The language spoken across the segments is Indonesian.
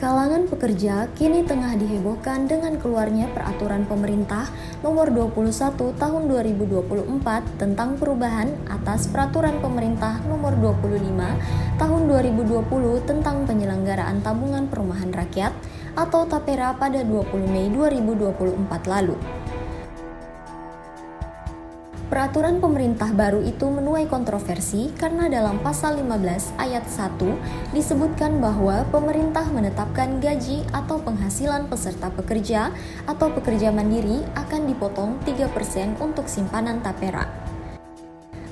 Kalangan pekerja kini tengah dihebohkan dengan keluarnya peraturan pemerintah nomor 21 tahun 2024 tentang perubahan atas peraturan pemerintah nomor 25 tahun 2020 tentang penyelenggaraan tabungan perumahan rakyat atau TAPERA pada 20 Mei 2024 lalu. Peraturan pemerintah baru itu menuai kontroversi karena dalam pasal 15 ayat 1 disebutkan bahwa pemerintah menetapkan gaji atau penghasilan peserta pekerja atau pekerja mandiri akan dipotong 3% untuk simpanan TAPERA.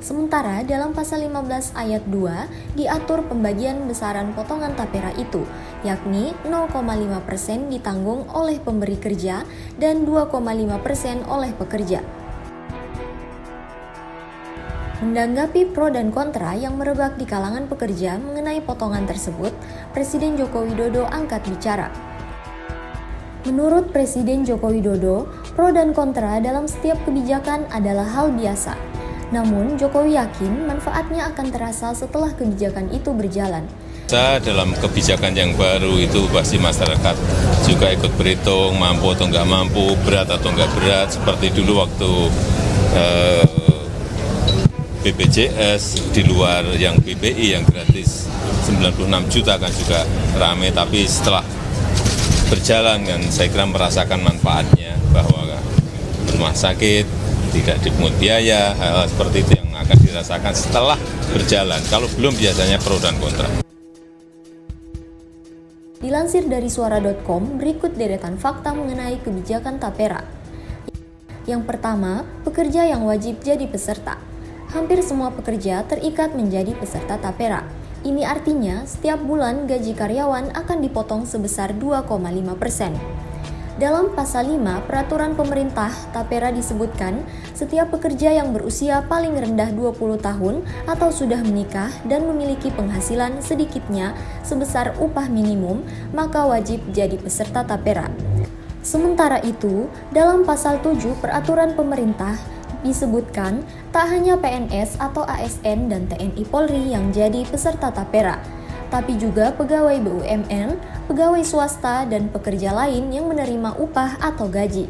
Sementara dalam pasal 15 ayat 2 diatur pembagian besaran potongan TAPERA itu, yakni 0,5% ditanggung oleh pemberi kerja dan 2,5% oleh pekerja. Menanggapi pro dan kontra yang merebak di kalangan pekerja mengenai potongan tersebut, Presiden Joko Widodo angkat bicara. Menurut Presiden Joko Widodo, pro dan kontra dalam setiap kebijakan adalah hal biasa. Namun, Jokowi yakin manfaatnya akan terasa setelah kebijakan itu berjalan. Dalam kebijakan yang baru itu pasti masyarakat juga ikut berhitung, mampu atau nggak mampu, berat atau nggak berat, seperti dulu waktu BPJS di luar yang BPI yang gratis 96 juta kan juga rame, tapi setelah berjalan kan saya kira merasakan manfaatnya bahwa rumah sakit tidak dipungut biaya, hal seperti itu yang akan dirasakan setelah berjalan. Kalau belum biasanya pro dan kontra. Dilansir dari suara.com, berikut deretan fakta mengenai kebijakan TAPERA. Yang pertama, pekerja yang wajib jadi peserta. Hampir semua pekerja terikat menjadi peserta TAPERA. Ini artinya setiap bulan gaji karyawan akan dipotong sebesar 2,5%. Dalam pasal 5 peraturan pemerintah TAPERA disebutkan setiap pekerja yang berusia paling rendah 20 tahun atau sudah menikah dan memiliki penghasilan sedikitnya sebesar upah minimum maka wajib jadi peserta TAPERA. Sementara itu, dalam pasal 7 peraturan pemerintah disebutkan tak hanya PNS atau ASN dan TNI Polri yang jadi peserta TAPERA, tapi juga pegawai BUMN, pegawai swasta, dan pekerja lain yang menerima upah atau gaji.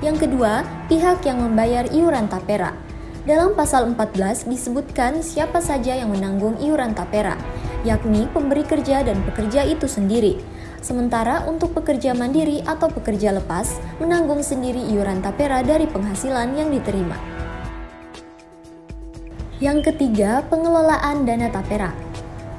Yang kedua, pihak yang membayar iuran TAPERA. Dalam pasal 14 disebutkan siapa saja yang menanggung iuran TAPERA, yakni pemberi kerja dan pekerja itu sendiri. Sementara untuk pekerja mandiri atau pekerja lepas, menanggung sendiri iuran TAPERA dari penghasilan yang diterima. Yang ketiga, pengelolaan dana TAPERA.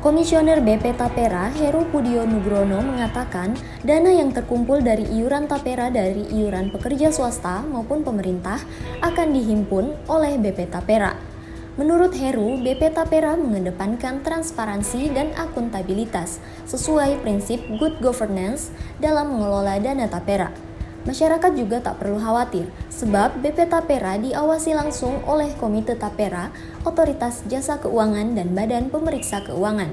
Komisioner BP TAPERA Heru Pudio Nugrono mengatakan dana yang terkumpul dari iuran TAPERA dari iuran pekerja swasta maupun pemerintah akan dihimpun oleh BP TAPERA. Menurut Heru, BP TAPERA mengedepankan transparansi dan akuntabilitas sesuai prinsip good governance dalam mengelola dana TAPERA. Masyarakat juga tak perlu khawatir, sebab BP TAPERA diawasi langsung oleh Komite TAPERA, Otoritas Jasa Keuangan, dan Badan Pemeriksa Keuangan.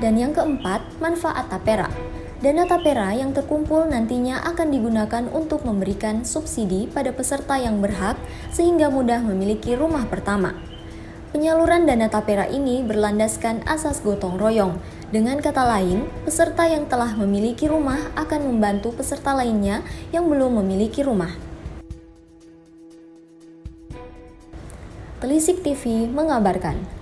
Dan yang keempat, manfaat TAPERA. Dana TAPERA yang terkumpul nantinya akan digunakan untuk memberikan subsidi pada peserta yang berhak sehingga mudah memiliki rumah pertama. Penyaluran dana TAPERA ini berlandaskan asas gotong royong. Dengan kata lain, peserta yang telah memiliki rumah akan membantu peserta lainnya yang belum memiliki rumah. Telisik TV mengabarkan.